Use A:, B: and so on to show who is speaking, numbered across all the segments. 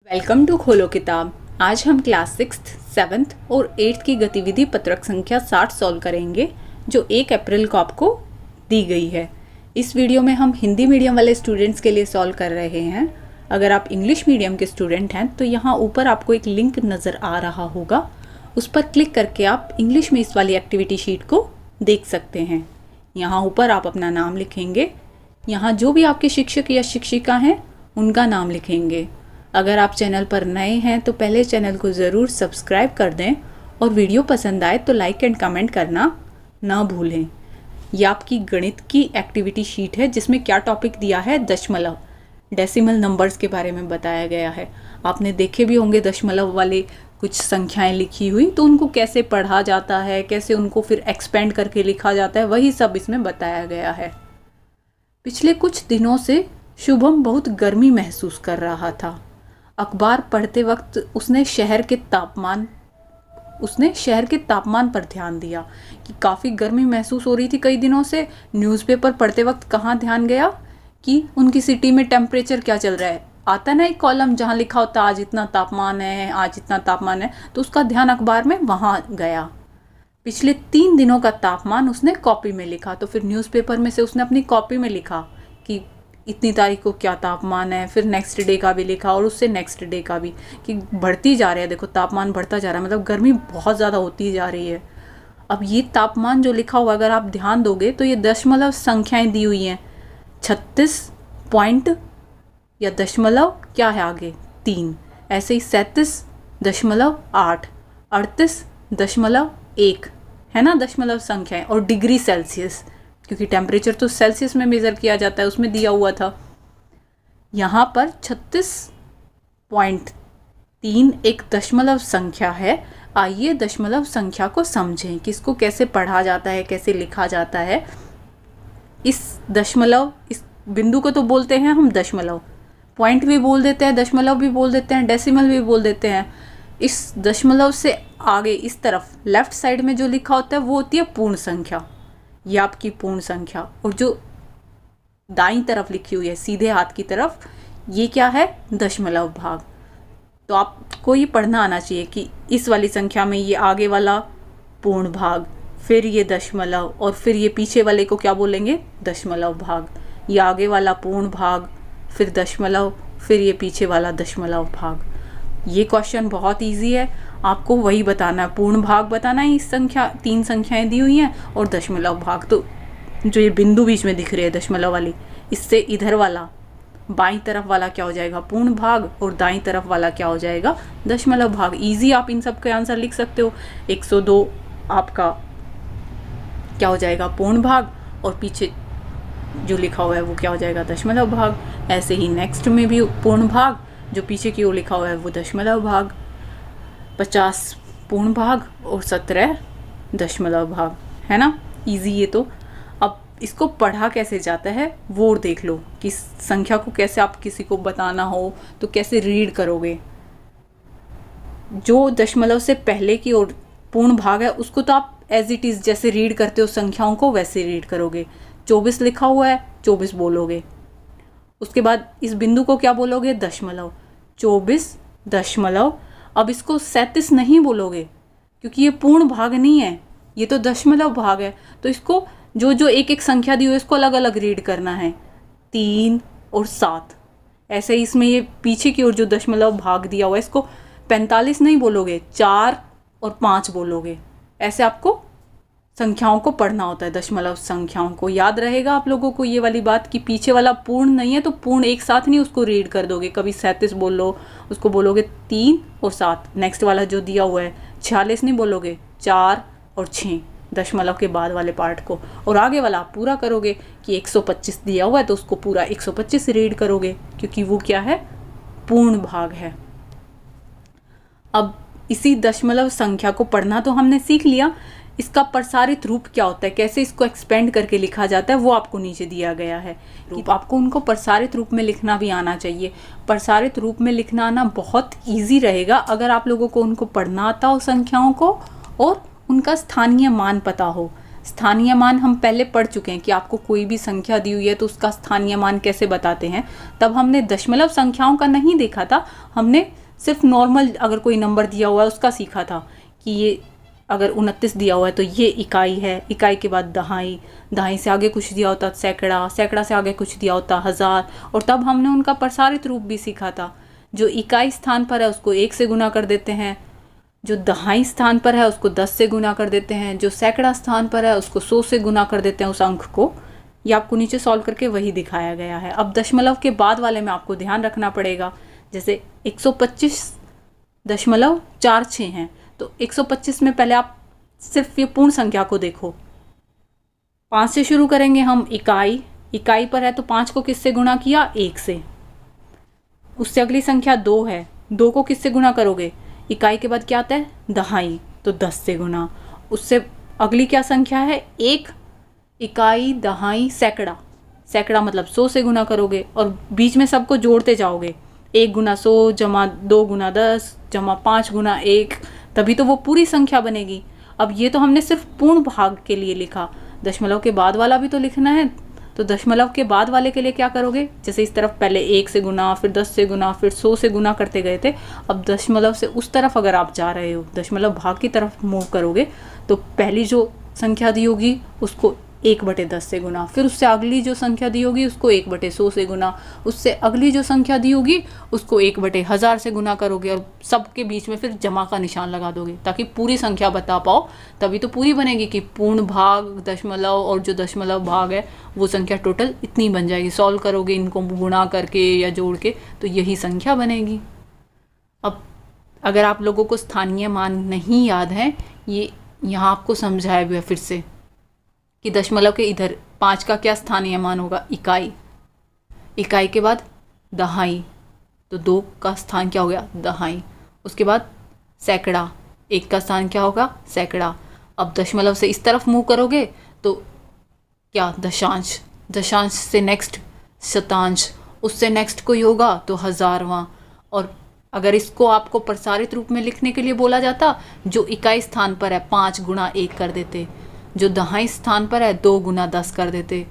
A: Welcome to खोलो किताब। आज हम क्लास 6th, 7th और 8th की गतिविधि पत्रक संख्या 60 सॉल्व करेंगे जो 1 अप्रैल को आपको दी गई है। इस वीडियो में हम हिंदी मीडियम वाले स्टूडेंट्स के लिए सॉल्व कर रहे हैं। अगर आप इंग्लिश मीडियम के स्टूडेंट हैं तो यहाँ ऊपर आपको एक लिंक नज़र आ रहा होगा, उस पर क्लिक करके आप इंग्लिश में इस वाली एक्टिविटी शीट को देख सकते हैं। यहाँ ऊपर आप अपना नाम लिखेंगे, यहाँ जो भी आपके शिक्षक या शिक्षिका हैं उनका नाम लिखेंगे। अगर आप चैनल पर नए हैं तो पहले चैनल को ज़रूर सब्सक्राइब कर दें और वीडियो पसंद आए तो लाइक एंड कमेंट करना ना भूलें। ये आपकी गणित की एक्टिविटी शीट है जिसमें क्या टॉपिक दिया है, दशमलव, डेसिमल नंबर्स के बारे में बताया गया है। आपने देखे भी होंगे दशमलव वाले कुछ संख्याएं लिखी हुई, तो उनको कैसे पढ़ा जाता है, कैसे उनको फिर एक्सपेंड करके लिखा जाता है, वही सब इसमें बताया गया है। पिछले कुछ दिनों से शुभम बहुत गर्मी महसूस कर रहा था। अखबार पढ़ते वक्त उसने शहर के तापमान पर ध्यान दिया कि काफ़ी गर्मी महसूस हो रही थी कई दिनों से। न्यूज़पेपर पढ़ते वक्त कहाँ ध्यान गया कि उनकी सिटी में टेम्परेचर क्या चल रहा है। आता ना एक कॉलम जहाँ लिखा होता आज इतना तापमान है, आज इतना तापमान है, तो उसका ध्यान अखबार में वहाँ गया। पिछले 3 दिनों का तापमान उसने कॉपी में लिखा, तो फिर न्यूज़पेपर में से उसने अपनी कॉपी में लिखा कि इतनी तारीख को क्या तापमान है, फिर नेक्स्ट डे का भी लिखा और उससे नेक्स्ट डे का भी कि बढ़ती जा रही है, देखो तापमान बढ़ता जा रहा है, मतलब गर्मी बहुत ज़्यादा होती जा रही है। अब ये तापमान जो लिखा हुआ अगर आप ध्यान दोगे तो ये दशमलव संख्याएं दी हुई हैं, 36 पॉइंट या दशमलव क्या है आगे 3, ऐसे ही 37.8, 38.1 है ना दशमलव संख्याएं, और डिग्री सेल्सियस क्योंकि टेम्परेचर तो सेल्सियस में मेज़र किया जाता है, उसमें दिया हुआ था। यहाँ पर 36.3 एक दशमलव संख्या है। आइए दशमलव संख्या को समझें कि इसको कैसे पढ़ा जाता है, कैसे लिखा जाता है। इस बिंदु को तो बोलते हैं हम दशमलव, पॉइंट भी बोल देते हैं, दशमलव भी बोल देते हैं, डेसिमल भी बोल देते हैं। इस दशमलव से आगे इस तरफ लेफ्ट साइड में जो लिखा होता है वो होती है पूर्ण संख्या, ये आपकी पूर्ण संख्या। और जो दाईं तरफ लिखी हुई है सीधे हाथ की तरफ, ये क्या है, दशमलव भाग। तो आपको ये पढ़ना आना चाहिए कि इस वाली संख्या में ये आगे वाला पूर्ण भाग, फिर ये दशमलव, और फिर ये पीछे वाले को क्या बोलेंगे, दशमलव भाग। ये आगे वाला पूर्ण भाग, फिर दशमलव, फिर ये पीछे वाला दशमलव भाग। ये क्वेश्चन बहुत इजी है, आपको वही बताना है, पूर्ण भाग बताना है। इस 3 संख्याएं दी हुई हैं और दशमलव भाग, तो जो ये बिंदु बीच में दिख रही है दशमलव वाली, इससे इधर वाला बाईं तरफ वाला क्या हो जाएगा, पूर्ण भाग, और दाईं तरफ वाला क्या हो जाएगा, दशमलव भाग। इजी, आप इन सब के आंसर लिख सकते हो। 102 आपका क्या हो जाएगा, पूर्ण भाग, और पीछे जो लिखा हुआ है वो क्या हो जाएगा, दशमलव भाग। ऐसे ही नेक्स्ट में भी पूर्ण भाग, जो पीछे की ओर लिखा हुआ है वो दशमलव भाग। 50 पूर्ण भाग और 17 दशमलव भाग, है ना, इजी ये तो। अब इसको पढ़ा कैसे जाता है वो देख लो कि संख्या को कैसे आप किसी को बताना हो तो कैसे रीड करोगे। जो दशमलव से पहले की ओर पूर्ण भाग है उसको तो आप एज इट इज़ जैसे रीड करते हो संख्याओं को वैसे रीड करोगे। 24 लिखा हुआ है, 24 बोलोगे। उसके बाद इस बिंदु को क्या बोलोगे, दशमलव, 24 दशमलव। अब इसको 37 नहीं बोलोगे क्योंकि ये पूर्ण भाग नहीं है, ये तो दशमलव भाग है। तो इसको जो एक एक संख्या दी हुई है इसको अलग अलग रीड करना है, 3 और 7। ऐसे ही इसमें ये पीछे की ओर जो दशमलव भाग दिया हुआ है इसको 45 नहीं बोलोगे, 4 और 5 बोलोगे। ऐसे आपको संख्याओं को पढ़ना होता है, दशमलव संख्याओं को। याद रहेगा आप लोगों को ये वाली बात कि पीछे वाला पूर्ण नहीं है तो पूर्ण एक साथ नहीं उसको रीड कर दोगे। कभी 37 बोलो, उसको बोलोगे 3 और 7। नेक्स्ट वाला जो दिया हुआ है 46 नहीं बोलोगे, 4 और 6 दशमलव के बाद वाले पार्ट को। और आगे वाला आप पूरा करोगे कि 125 दिया हुआ है तो उसको पूरा 125 रीड करोगे क्योंकि वो क्या है, पूर्ण भाग है। अब इसी दशमलव संख्या को पढ़ना तो हमने सीख लिया, इसका प्रसारित रूप क्या होता है, कैसे इसको एक्सपेंड करके लिखा जाता है वो आपको नीचे दिया गया है। आपको उनको प्रसारित रूप में लिखना भी आना चाहिए। प्रसारित रूप में लिखना आना बहुत इजी रहेगा अगर आप लोगों को उनको पढ़ना आता हो संख्याओं को और उनका स्थानीय मान पता हो। स्थानीय मान हम पहले पढ़ चुके हैं कि आपको कोई भी संख्या दी हुई है तो उसका स्थानीय मान कैसे बताते हैं। तब हमने दशमलव संख्याओं का नहीं देखा था, हमने सिर्फ नॉर्मल अगर कोई नंबर दिया हुआ है उसका सीखा था कि ये अगर 29 दिया हुआ है तो ये इकाई है, इकाई के बाद दहाई, दहाई से आगे कुछ दिया होता सैकड़ा, सैकड़ा से आगे कुछ दिया होता हज़ार, और तब हमने उनका प्रसारित रूप भी सीखा था। जो इकाई स्थान पर है उसको 1 से गुना कर देते हैं, जो दहाई स्थान पर है उसको 10 से गुना कर देते हैं, जो सैकड़ा स्थान पर है उसको 100 से गुना कर देते हैं उस अंक को। ये आपको नीचे सॉल्व करके वही दिखाया गया है। अब दशमलव के बाद वाले में आपको ध्यान रखना पड़ेगा, जैसे 125.46 हैं तो 125 में पहले आप सिर्फ ये पूर्ण संख्या को देखो। 5 से शुरू करेंगे हम, इकाई पर है तो 5 को किससे गुणा किया, 1 से। उससे अगली संख्या 2 है, 2 को किससे गुणा करोगे, इकाई के बाद क्या आता है दहाई, तो 10 से गुना। उससे अगली क्या संख्या है, 1, इकाई, दहाई, सैकड़ा, सैकड़ा मतलब 100 से गुना करोगे और बीच में सबको जोड़ते जाओगे, 1 गुना 100 जमा 2 गुना 10 जमा 5 गुना 1, तभी तो वो पूरी संख्या बनेगी। अब ये तो हमने सिर्फ पूर्ण भाग के लिए लिखा, दशमलव के बाद वाला भी तो लिखना है, तो दशमलव के बाद वाले के लिए क्या करोगे, जैसे इस तरफ पहले 1 से गुना, फिर 10 से गुना, फिर 100 से गुना करते गए थे। अब दशमलव से उस तरफ अगर आप जा रहे हो, दशमलव भाग की तरफ मूव करोगे, तो पहली जो संख्या दी होगी उसको 1/10 से गुना, फिर उससे अगली जो संख्या दी होगी उसको 1/100 से गुना, उससे अगली जो संख्या दी होगी उसको 1/1000 से गुना करोगे और सबके बीच में फिर जमा का निशान लगा दोगे ताकि पूरी संख्या बता पाओ, तभी तो पूरी बनेगी कि पूर्ण भाग दशमलव और जो दशमलव भाग है वो संख्या टोटल इतनी बन जाएगी। सॉल्व करोगे इनको गुणा करके या जोड़ के तो यही संख्या बनेगी। अब अगर आप लोगों को स्थानीय मान नहीं याद है, ये यहाँ आपको समझाया भी है फिर से कि दशमलव के इधर 5 का क्या स्थानीय मान होगा, इकाई, इकाई के बाद दहाई, तो 2 का स्थान क्या हो गया दहाई, उसके बाद सैकड़ा, 1 का स्थान क्या होगा सैकड़ा। अब दशमलव से इस तरफ मूव करोगे तो क्या दशांश, दशांश से नेक्स्ट शतांश, उससे नेक्स्ट कोई होगा तो हज़ारवां। और अगर इसको आपको प्रसारित रूप में लिखने के लिए बोला जाता, जो इकाई स्थान पर है 5 गुणा 1 कर देते, जो दहाई स्थान पर है 2 गुना 10 कर देते,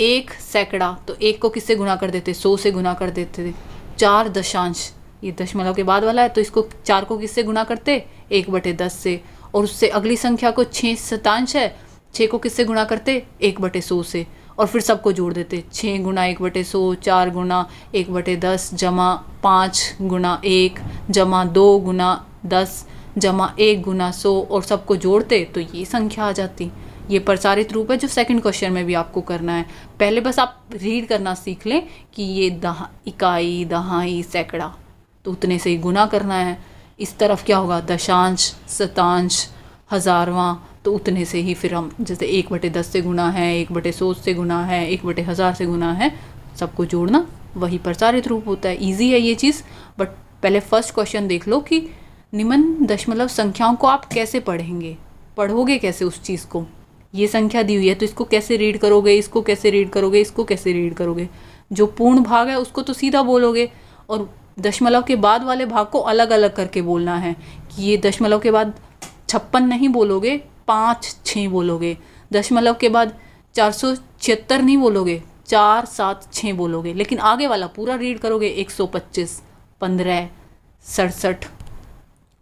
A: 1 सैकड़ा तो 1 को किससे गुना कर देते, 100 से गुना कर देते, 4 दशांश, ये दशमलव के बाद वाला है तो इसको 4 को किससे गुना करते 1/10 से, और उससे अगली संख्या को 6 शतांश है, 6 को किससे गुणा करते 1/100 से, और फिर सबको जोड़ देते, 6 गुना 1/100, 4 गुना 1/10 जमा 5 गुना 1 जमा 2 गुना 10 जमा 1 गुना 100 और सबको जोड़ते तो ये संख्या आ जाती। ये प्रसारित रूप है जो सेकंड क्वेश्चन में भी आपको करना है। पहले बस आप रीड करना सीख लें कि ये इकाई, दहाई, सैकड़ा, तो उतने से ही गुना करना है। इस तरफ क्या होगा दशांश, शतांश, हज़ारवां, तो उतने से ही फिर हम जैसे 1/10 से गुना है, 1/100 से गुना है, 1/1000 से गुना है, सबको जोड़ना वही प्रसारित रूप होता है। ईजी है ये चीज़, बट पहले फर्स्ट क्वेश्चन देख लो कि निम्न दशमलव संख्याओं को आप कैसे पढ़ेंगे, पढ़ोगे कैसे उस चीज़ को। ये संख्या दी हुई है तो इसको कैसे रीड करोगे, इसको कैसे रीड करोगे, इसको कैसे रीड करोगे। जो पूर्ण भाग है उसको तो सीधा बोलोगे और दशमलव के बाद वाले भाग को अलग अलग करके बोलना है कि ये दशमलव के बाद 56 नहीं बोलोगे, 5 6 बोलोगे। दशमलव के बाद 476 नहीं बोलोगे, 4 7 6 बोलोगे। लेकिन आगे वाला पूरा रीड करोगे 125, 15, 67।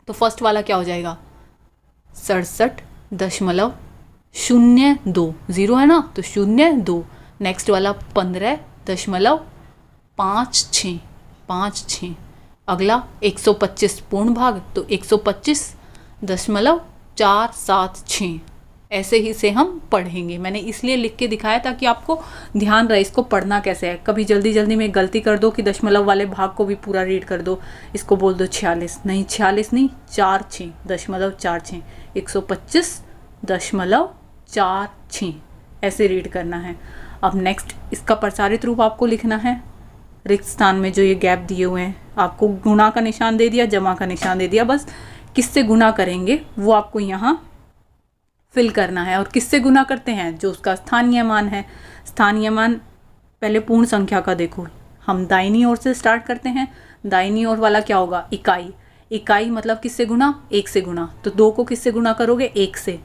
A: तो फर्स्ट वाला क्या हो जाएगा 67.02, 0 है ना तो 02। नेक्स्ट वाला 15.56। अगला 125 पूर्ण भाग तो 125.476। ऐसे ही से हम पढ़ेंगे। मैंने इसलिए लिख के दिखाया ताकि आपको ध्यान रहे इसको पढ़ना कैसे है। कभी जल्दी जल्दी में गलती कर दो कि दशमलव वाले भाग को भी पूरा रीड कर दो, इसको बोल दो 46, नहीं 46 नहीं 46.46, 125.46 ऐसे रीड करना है। अब नेक्स्ट इसका प्रसारित रूप आपको लिखना है। रिक्त स्थान में जो ये गैप दिए हुए हैं, आपको गुणा का निशान दे दिया, जमा का निशान दे दिया, बस किससे गुणा करेंगे वो आपको यहाँ फिल करना है। और किससे गुना करते हैं, जो उसका स्थानीय मान है। स्थानीय मान पहले पूर्ण संख्या का देखो, हम दाहिनी ओर से स्टार्ट करते हैं। दाहिनी ओर वाला क्या होगा इकाई, इकाई मतलब किससे गुना 1 से गुना, तो 2 को किससे गुना करोगे 1 से।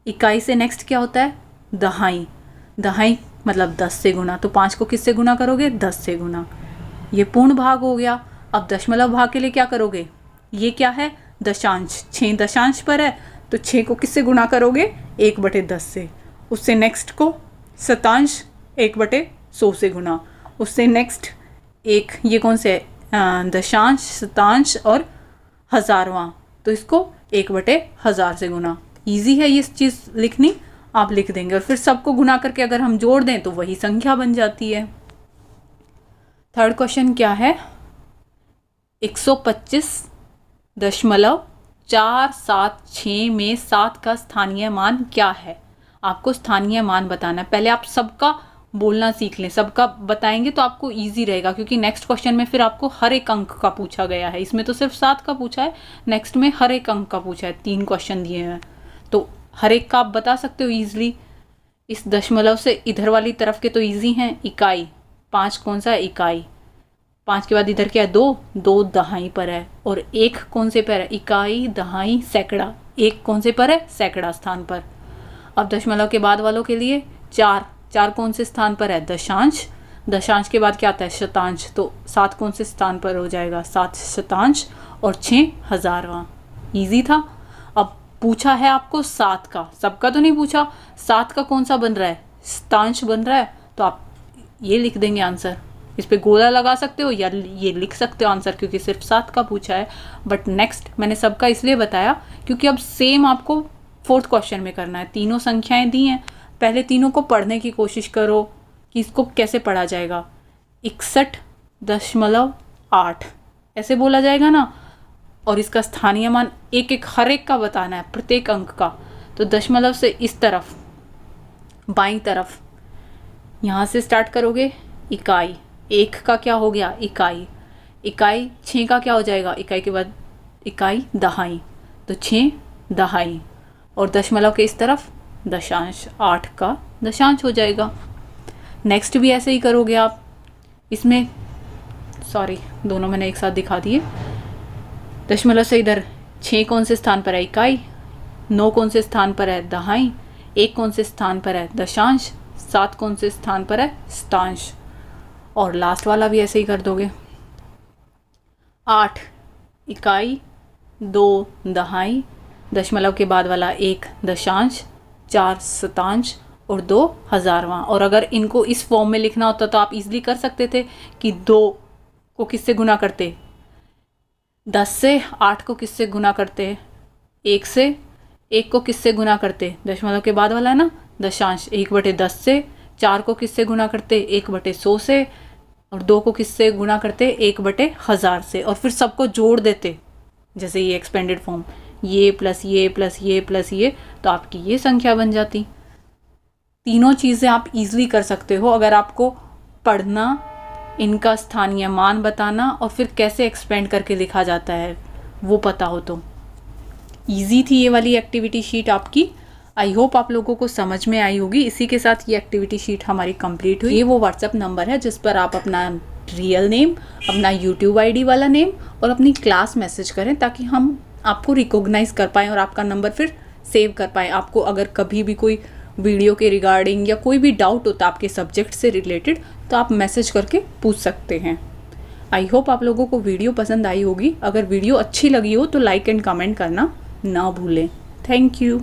A: इकाई से नेक्स्ट क्या होता है? दहाई। दहाई मतलब 10 से गुना, तो 5 को किससे गुना करोगे? 10 से गुना। ये पूर्ण भाग हो गया। अब दशमलव भाग के लिए क्या करोगे? ये क्या है? दशांश। 6 दशांश पर है तो 6 को किससे गुना करोगे? 1/10 से। उससे नेक्स्ट को शतांश 1/100 से गुना। उससे नेक्स्ट एक ये कौन से है? दशांश, शतांश और हजारवां, तो इसको 1/1000 से गुना। ईजी है ये चीज़ लिखनी, आप लिख देंगे और फिर सबको गुना करके अगर हम जोड़ दें तो वही संख्या बन जाती है। थर्ड क्वेश्चन क्या है? 125.476 में 7 का स्थानीय मान क्या है? आपको स्थानीय मान बताना है। पहले आप सबका बोलना सीख लें, सबका बताएंगे तो आपको इजी रहेगा, क्योंकि नेक्स्ट क्वेश्चन में फिर आपको हर एक अंक का पूछा गया है। इसमें तो सिर्फ 7 का पूछा है, नेक्स्ट में हर एक अंक का पूछा है। 3 क्वेश्चन दिए हैं तो हर एक का आप बता सकते हो ईजिली। इस दशमलव से इधर वाली तरफ के तो ईजी हैं। इकाई 5 कौन सा है? इकाई। 5 के बाद इधर क्या है? 2 दहाई पर है। और 1 कौन से पर है? इकाई, दहाई, सैकड़ा। 1 कौन से पर है? सैकड़ा स्थान पर। अब दशमलव के बाद वालों के लिए 4 कौन से स्थान पर है? दशांश। दशांश के बाद क्या आता है? शतांश। तो 7 कौन से स्थान पर हो जाएगा? 7 शतांश और 6 हजारवां। ईजी था। अब पूछा है आपको 7 का, सबका तो नहीं पूछा। 7 का कौन सा बन रहा है? शतांश बन रहा है, तो आप ये लिख देंगे आंसर। इस पे गोला लगा सकते हो या ये लिख सकते हो आंसर, क्योंकि सिर्फ 7 का पूछा है। बट नेक्स्ट मैंने सबका इसलिए बताया क्योंकि अब सेम आपको 4th क्वेश्चन में करना है। तीनों संख्याएं दी हैं, पहले तीनों को पढ़ने की कोशिश करो कि इसको कैसे पढ़ा जाएगा। 61.8 ऐसे बोला जाएगा ना, और इसका स्थानीय मान एक एक हर एक का बताना है, प्रत्येक अंक का। तो दशमलव से इस तरफ बाईं तरफ यहाँ से स्टार्ट करोगे। इकाई 1 का क्या हो गया? इकाई। इकाई 6 का क्या हो जाएगा? इकाई के बाद इकाई, दहाई, तो 6 दहाई। और दशमलव के इस तरफ दशांश, 8 का दशांश हो जाएगा। नेक्स्ट भी ऐसे ही करोगे आप। इसमें सॉरी, दोनों मैंने एक साथ दिखा दिए। दशमलव से इधर 6 कौन से स्थान पर है? इकाई। 9 कौन से स्थान पर है? दहाई। 1 कौन से स्थान पर है? दशांश। 7 कौन से स्थान पर है? शतांश। और लास्ट वाला भी ऐसे ही कर दोगे। 8 इकाई, 2 दहाई, दशमलव के बाद वाला 1 दशांश, 4 शतांश और 2 हजारवां। और अगर इनको इस फॉर्म में लिखना होता तो आप इजीली कर सकते थे कि 2 को किससे गुना करते? 10 से। 8 को किससे गुना करते? 1 से। 1 को किससे गुना करते? दशमलव के बाद वाला है ना, दशांश, 1/10 से। 4 को किससे गुना करते? 1/100 से। और 2 को किससे गुना करते? 1/1000 से। और फिर सबको जोड़ देते, जैसे ये एक्सपेंडेड फॉर्म, ये प्लस ये प्लस ये प्लस ये, तो आपकी ये संख्या बन जाती। तीनों चीज़ें आप इजीली कर सकते हो अगर आपको पढ़ना, इनका स्थानीय मान बताना और फिर कैसे एक्सपेंड करके लिखा जाता है वो पता हो तो। ईजी थी ये वाली एक्टिविटी शीट आपकी। आई होप आप लोगों को समझ में आई होगी। इसी के साथ ये एक्टिविटी शीट हमारी कंप्लीट हुई। ये वो व्हाट्सएप नंबर है जिस पर आप अपना रियल नेम, अपना यूट्यूब आईडी वाला नेम और अपनी क्लास मैसेज करें, ताकि हम आपको रिकॉग्नाइज कर पाएँ और आपका नंबर फिर सेव कर पाएँ। आपको अगर कभी भी कोई वीडियो के रिगार्डिंग या कोई भी डाउट होता आपके सब्जेक्ट से रिलेटेड, तो आप मैसेज करके पूछ सकते हैं। आई होप आप लोगों को वीडियो पसंद आई होगी। अगर वीडियो अच्छी लगी हो तो लाइक एंड कमेंट करना ना भूलें। Thank you.